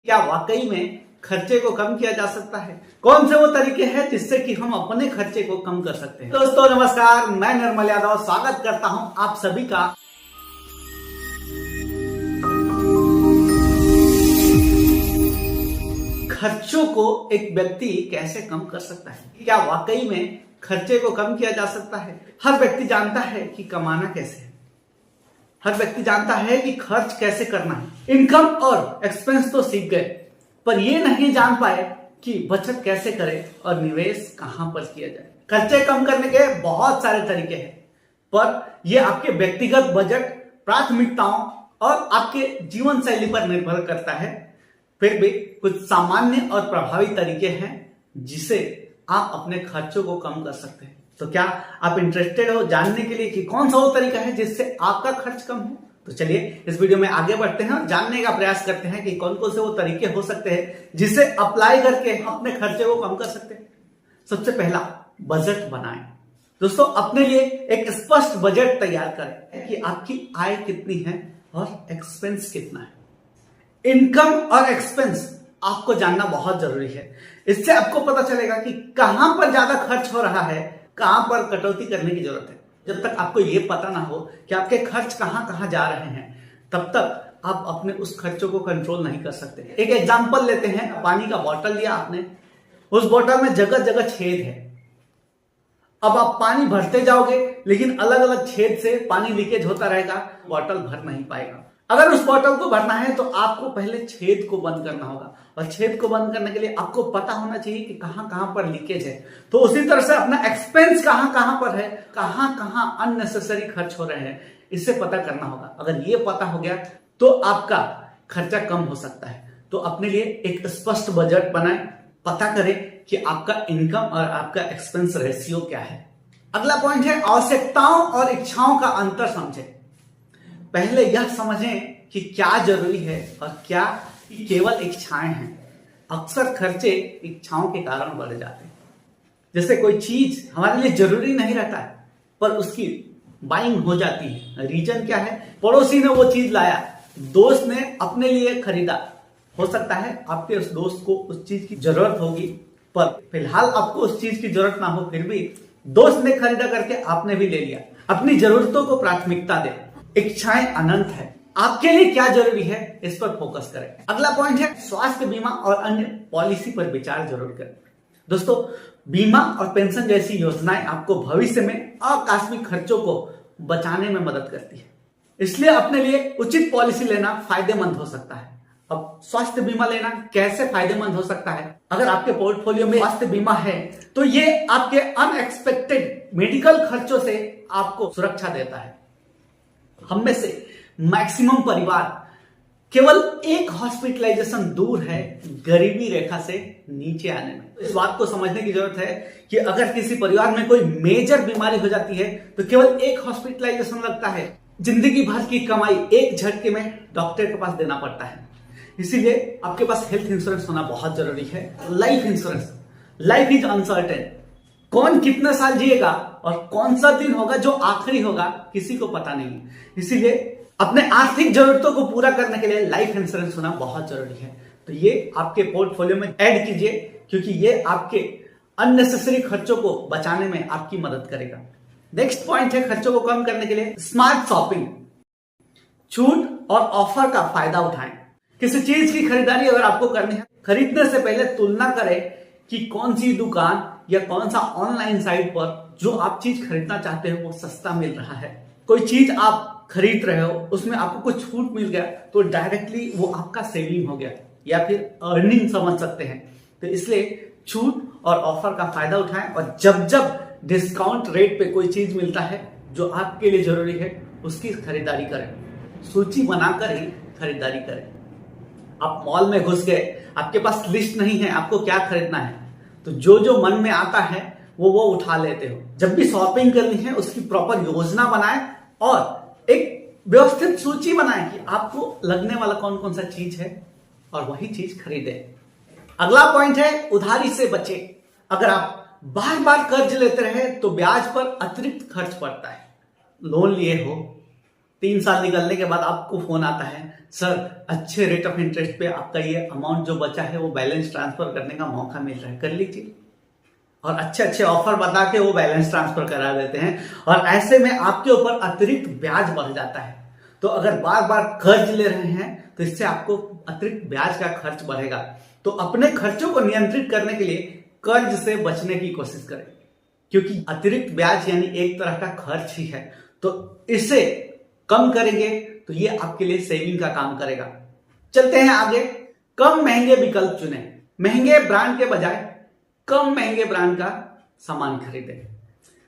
क्या वाकई में खर्चे को कम किया जा सकता है? कौन से वो तरीके हैं जिससे कि हम अपने खर्चे को कम कर सकते हैं? दोस्तों नमस्कार, मैं निर्मल यादव स्वागत करता हूं आप सभी का खर्चों को एक व्यक्ति कैसे कम कर सकता है? क्या वाकई में खर्चे को कम किया जा सकता है? हर व्यक्ति जानता है कि कमाना कैसे है, हर व्यक्ति जानता है कि खर्च कैसे करना है। इनकम और एक्सपेंस तो सीख गए, पर ये नहीं जान पाए कि बचत कैसे करें और निवेश कहां पर किया जाए। खर्चे कम करने के बहुत सारे तरीके हैं, पर यह आपके व्यक्तिगत बजट, प्राथमिकताओं और आपके जीवन शैली पर निर्भर करता है। फिर भी कुछ सामान्य और प्रभावी तरीके हैं जिसे आप अपने खर्चों को कम कर सकते हैं। तो क्या आप इंटरेस्टेड हो जानने के लिए कि कौन सा वो तरीका है जिससे आपका खर्च कम हो? तो चलिए इस वीडियो में आगे बढ़ते हैं और जानने का प्रयास करते हैं कि कौन कौन से वो तरीके हो सकते हैं जिसे अप्लाई करके अपने खर्चे को कम कर सकते हैं। सबसे पहला, बजट बनाएं। दोस्तों अपने लिए एक स्पष्ट बजट तैयार करें कि आपकी आय कितनी है और एक्सपेंस कितना है। इनकम और एक्सपेंस आपको जानना बहुत जरूरी है। इससे आपको पता चलेगा कि कहां पर ज्यादा खर्च हो रहा है, कहां पर कटौती करने की जरूरत है। जब तक आपको यह पता ना हो कि आपके खर्च कहां कहां जा रहे हैं, तब तक आप अपने उस खर्चों को कंट्रोल नहीं कर सकते। एक एग्जांपल लेते हैं, पानी का बोतल लिया आपने, उस बोतल में जगह जगह छेद है। अब आप पानी भरते जाओगे लेकिन अलग अलग छेद से पानी लीकेज होता रहेगा, बोतल भर नहीं पाएगा। अगर उस बोतल को भरना है तो आपको पहले छेद को बंद करना होगा, और छेद को बंद करने के लिए आपको पता होना चाहिए कि कहां कहां पर लीकेज है। तो उसी तरह से अपना एक्सपेंस कहां कहां पर है, कहां कहां अननेसेसरी खर्च हो रहे हैं, इससे पता करना होगा। अगर ये पता हो गया तो आपका खर्चा कम हो सकता है। तो अपने लिए एक स्पष्ट बजट बनाएं, पता करें कि आपका इनकम और आपका एक्सपेंस रेशियो क्या है। अगला पॉइंट है, आवश्यकताओं और इच्छाओं का अंतर समझें। पहले यह समझें कि क्या जरूरी है और क्या केवल इच्छाएं हैं। अक्सर खर्चे इच्छाओं के कारण बढ़ जाते हैं। जैसे कोई चीज हमारे लिए जरूरी नहीं रहता है, पर उसकी बाइंग हो जाती है। रीजन क्या है? पड़ोसी ने वो चीज लाया, दोस्त ने अपने लिए खरीदा। हो सकता है आपके उस दोस्त को उस चीज की जरूरत होगी, पर फिलहाल आपको उस चीज की जरूरत ना हो, फिर भी दोस्त ने खरीदा करके आपने भी ले लिया। अपनी जरूरतों को प्राथमिकता दें। इच्छाएं अनंत है, आपके लिए क्या जरूरी है इस पर फोकस करें। अगला पॉइंट है, स्वास्थ्य बीमा और अन्य पॉलिसी पर विचार जरूर करें। दोस्तों बीमा और पेंशन जैसी योजनाएं आपको भविष्य में आकस्मिक खर्चों को बचाने में मदद करती है, इसलिए अपने लिए उचित पॉलिसी लेना फायदेमंद हो सकता है। अब स्वास्थ्य बीमा लेना कैसे फायदेमंद हो सकता है? अगर आपके पोर्टफोलियो में स्वास्थ्य बीमा है तो ये आपके अनएक्सपेक्टेड मेडिकल खर्चों से आपको सुरक्षा देता है। हम में से मैक्सिमम परिवार केवल एक हॉस्पिटलाइजेशन दूर है गरीबी रेखा से नीचे आने में। इस बात को समझने की जरूरत है कि अगर किसी परिवार में कोई मेजर बीमारी हो जाती है तो केवल एक हॉस्पिटलाइजेशन लगता है। जिंदगी भर की कमाई एक झटके में डॉक्टर के पास देना पड़ता है। इसीलिए आपके पास हेल्थ इंश्योरेंस होना बहुत जरूरी है। Life insurance, life is uncertain. कौन कितने साल जिएगा और कौन सा दिन होगा जो आखिरी होगा, किसी को पता नहीं। इसीलिए अपने आर्थिक जरूरतों को पूरा करने के लिए लाइफ इंश्योरेंस होना बहुत जरूरी है। तो ये आपके पोर्टफोलियो में ऐड कीजिए, क्योंकि ये आपके अननेसेसरी खर्चों को बचाने में आपकी मदद करेगा। नेक्स्ट पॉइंट है, खर्चों को कम करने के लिए स्मार्ट शॉपिंग। छूट और ऑफर का फायदा उठाएं। किसी चीज की खरीदारी अगर आपको करनी है, खरीदने से पहले तुलना करें कि कौन सी दुकान या कौन सा ऑनलाइन साइट पर जो आप चीज खरीदना चाहते हो वो सस्ता मिल रहा है। कोई चीज आप खरीद रहे हो, उसमें आपको कुछ छूट मिल गया तो डायरेक्टली वो आपका सेविंग हो गया या फिर अर्निंग समझ सकते हैं। तो इसलिए छूट और ऑफर का फायदा उठाएं, और जब जब डिस्काउंट रेट पे कोई चीज मिलता है जो आपके लिए जरूरी है उसकी खरीदारी करें। सूची बनाकर ही खरीदारी करें। आप मॉल में घुस गए, आपके पास लिस्ट नहीं है आपको क्या खरीदना है, तो जो जो मन में आता है वो उठा लेते हो। जब भी शॉपिंग करनी है उसकी प्रॉपर योजना बनाएं और एक व्यवस्थित सूची बनाएं कि आपको लगने वाला कौन कौन सा चीज है और वही चीज खरीदें। अगला पॉइंट है, उधारी से बचें। अगर आप बार बार कर्ज लेते रहे तो ब्याज पर अतिरिक्त खर्च पड़ता है। लोन लिए हो 3 साल निकलने के बाद आपको फोन आता है, सर अच्छे रेट ऑफ इंटरेस्ट पे आपका ये अमाउंट जो बचा है वो बैलेंस ट्रांसफर करने का मौका मिल रहा है, कर लीजिए। और अच्छे अच्छे ऑफर बता के वो बैलेंस ट्रांसफर करा देते हैं और ऐसे में आपके ऊपर अतिरिक्त ब्याज बढ़ जाता है। तो अगर बार बार कर्ज ले रहे हैं तो इससे आपको अतिरिक्त ब्याज का खर्च बढ़ेगा। तो अपने खर्चों को नियंत्रित करने के लिए कर्ज से बचने की कोशिश करें, क्योंकि अतिरिक्त ब्याज यानी एक तरह का खर्च ही है। तो इसे कम करेंगे तो ये आपके लिए सेविंग का काम करेगा। चलते हैं आगे। कम महंगे विकल्प चुनें। महंगे ब्रांड के बजाय कम महंगे ब्रांड का सामान खरीदें।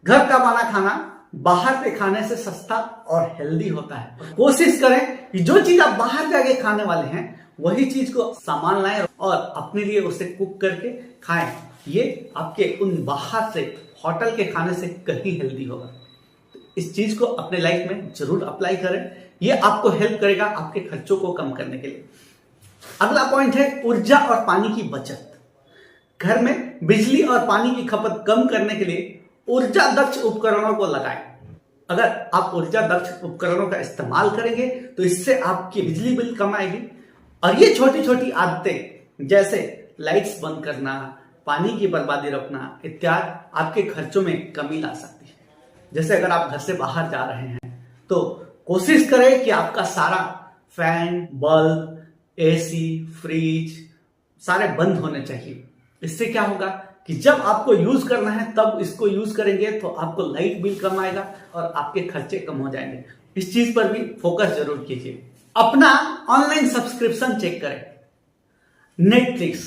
घर का बना खाना बाहर के खाने से सस्ता और हेल्दी होता है। कोशिश करें कि जो चीज आप बाहर जाके खाने वाले हैं वही चीज को सामान लाएं और अपने लिए उसे कुक करके खाएं। ये आपके उन बाहर से होटल के खाने से कहीं हेल्दी होगा। इस चीज को अपने लाइफ में जरूर अप्लाई करें। ये आपको हेल्प करेगा आपके खर्चों को कम करने के लिए। अगला पॉइंट है ऊर्जा और पानी की बचत। घर में बिजली और पानी की खपत कम करने के लिए ऊर्जा दक्ष उपकरणों को लगाएं। अगर आप ऊर्जा दक्ष उपकरणों का इस्तेमाल करेंगे तो इससे आपकी बिजली बिल कम आएगी। और ये छोटी छोटी आदतें जैसे लाइट्स बंद करना, पानी की बर्बादी रोकना इत्यादि आपके खर्चों में कमी ला सकती है। जैसे अगर आप घर से बाहर जा रहे हैं तो कोशिश करें कि आपका सारा फैन, बल्ब, एसी, फ्रिज सारे बंद होने चाहिए। इससे क्या होगा कि जब आपको यूज करना है तब इसको यूज करेंगे तो आपको लाइट बिल कम आएगा और आपके खर्चे कम हो जाएंगे। इस चीज पर भी फोकस जरूर कीजिए। अपना ऑनलाइन सब्सक्रिप्शन चेक करें। नेटफ्लिक्स,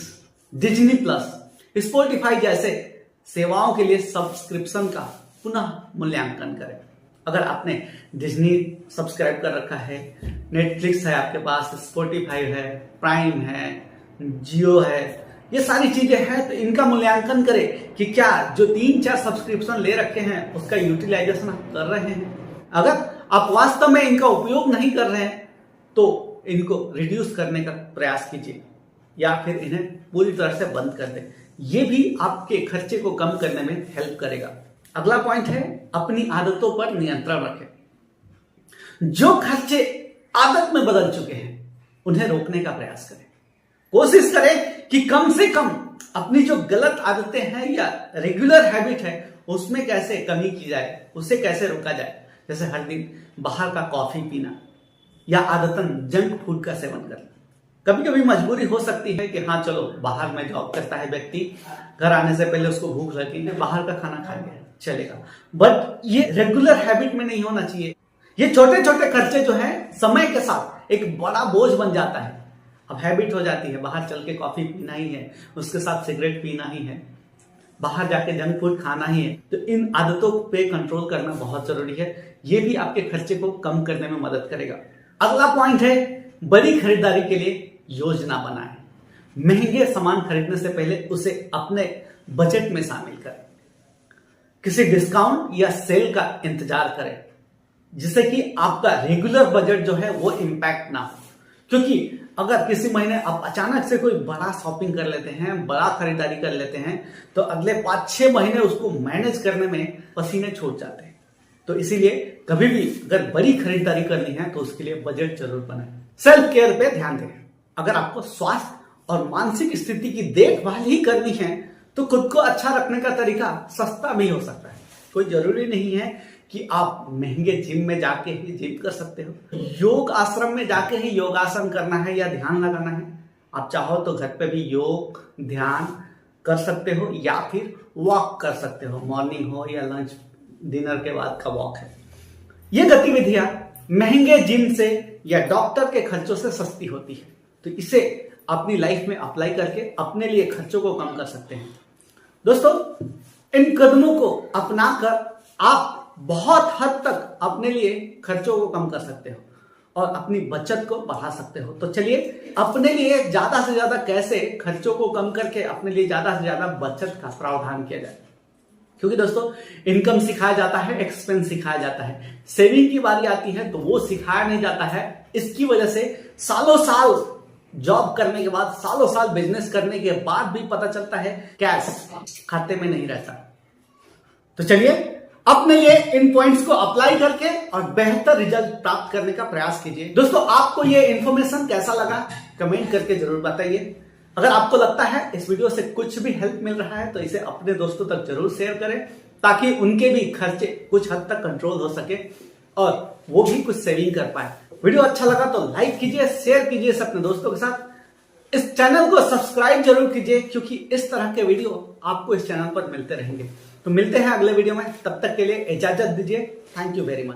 डिज्नी प्लस, स्पॉटिफाई जैसे सेवाओं के लिए सब्सक्रिप्शन का पुनः मूल्यांकन करें। अगर आपने डिज्नी सब्सक्राइब कर रखा है, नेटफ्लिक्स है आपके पास, स्पॉटिफाई है, प्राइम है, जियो है, ये सारी चीजें हैं, तो इनका मूल्यांकन करें कि क्या जो 3-4 सब्सक्रिप्शन ले रखे हैं उसका यूटिलाइजेशन आप कर रहे हैं। अगर आप वास्तव में इनका उपयोग नहीं कर रहे हैं तो इनको रिड्यूस करने का प्रयास कीजिए या फिर इन्हें पूरी तरह से बंद कर दें। ये भी आपके खर्चे को कम करने में हेल्प करेगा। अगला पॉइंट है अपनी आदतों पर नियंत्रण रखें। जो खर्चे आदत में बदल चुके हैं उन्हें रोकने का प्रयास करें। कोशिश करें कि कम से कम अपनी जो गलत आदतें हैं या रेगुलर हैबिट है उसमें कैसे कमी की जाए, उसे कैसे रोका जाए। जैसे हर दिन बाहर का कॉफी पीना या आदतन जंक फूड का सेवन करना। कभी कभी मजबूरी हो सकती है कि हाँ चलो बाहर में जॉब करता है व्यक्ति, घर आने से पहले उसको भूख लगी है, बाहर का खाना खा लिया, चलेगा, बट ये रेगुलर हैबिट में नहीं होना चाहिए। ये छोटे छोटे खर्चे जो हैं समय के साथ एक बड़ा बोझ बन जाता है। अब हैबिट हो जाती है, बाहर चल के कॉफी पीना ही है, उसके साथ सिगरेट पीना ही है, बाहर जाके जंक फूड खाना ही है। तो इन आदतों पे कंट्रोल करना बहुत जरूरी है। ये भी आपके खर्चे को कम करने में मदद करेगा। अगला पॉइंट है बड़ी खरीदारी के लिए योजना बनाएं। महंगे सामान खरीदने से पहले उसे अपने बजट में शामिल करें। किसी डिस्काउंट या सेल का इंतजार करें जिससे कि आपका रेगुलर बजट जो है वो इंपैक्ट ना हो। क्योंकि अगर किसी महीने आप अचानक से कोई बड़ा शॉपिंग कर लेते हैं, बड़ा खरीदारी कर लेते हैं, तो अगले 5-6 महीने उसको मैनेज करने में पसीने छूट जाते हैं। तो इसीलिए कभी भी अगर बड़ी खरीदारी करनी है तो उसके लिए बजट जरूर बनाएं। सेल्फ केयर पे ध्यान दें। अगर आपको स्वास्थ्य और मानसिक स्थिति की देखभाल ही करनी है तो खुद को अच्छा रखने का तरीका सस्ता भी हो सकता है। कोई जरूरी नहीं है कि आप महंगे जिम में जाके ही जिम कर सकते हो। योग आश्रम में जाके ही योगासन करना है या ध्यान लगाना है। आप चाहो तो घर पे भी योग ध्यान कर सकते हो या फिर वॉक कर सकते हो। मॉर्निंग हो या लंच डिनर के बाद का वॉक है। ये गतिविधियां महंगे जिम से या डॉक्टर के खर्चों से सस्ती होती है। तो इसे अपनी लाइफ में अप्लाई करके अपने लिए खर्चों को कम कर सकते हैं। दोस्तों, इन कदमों को अपनाकर आप बहुत हद तक अपने लिए खर्चों को कम कर सकते हो और अपनी बचत को बढ़ा सकते हो। तो चलिए अपने लिए ज्यादा से ज्यादा कैसे खर्चों को कम करके अपने लिए ज्यादा से ज्यादा बचत का प्रावधान किया जाए। क्योंकि दोस्तों इनकम सिखाया जाता है, एक्सपेंस सिखाया जाता है, सेविंग की बारी आती है तो वो सिखाया नहीं जाता है। इसकी वजह से सालों साल जॉब करने के बाद, सालों साल बिजनेस करने के बाद भी पता चलता है कैश खाते में नहीं रहता। तो चलिए अपने लिए इन पॉइंट्स को अप्लाई करके और बेहतर रिजल्ट प्राप्त करने का प्रयास कीजिए। दोस्तों, आपको ये इंफॉर्मेशन कैसा लगा कमेंट करके जरूर बताइए। अगर आपको लगता है इस वीडियो से कुछ भी हेल्प मिल रहा है तो इसे अपने दोस्तों तक जरूर शेयर करें, ताकि उनके भी खर्चे कुछ हद तक कंट्रोल हो सके और वो भी कुछ सेविंग कर पाए। वीडियो अच्छा लगा तो लाइक कीजिए, शेयर कीजिए अपने दोस्तों के साथ। इस चैनल को सब्सक्राइब जरूर कीजिए, क्योंकि इस तरह के वीडियो आपको इस चैनल पर मिलते रहेंगे। तो मिलते हैं अगले वीडियो में, तब तक के लिए इजाजत दीजिए। Thank you very much.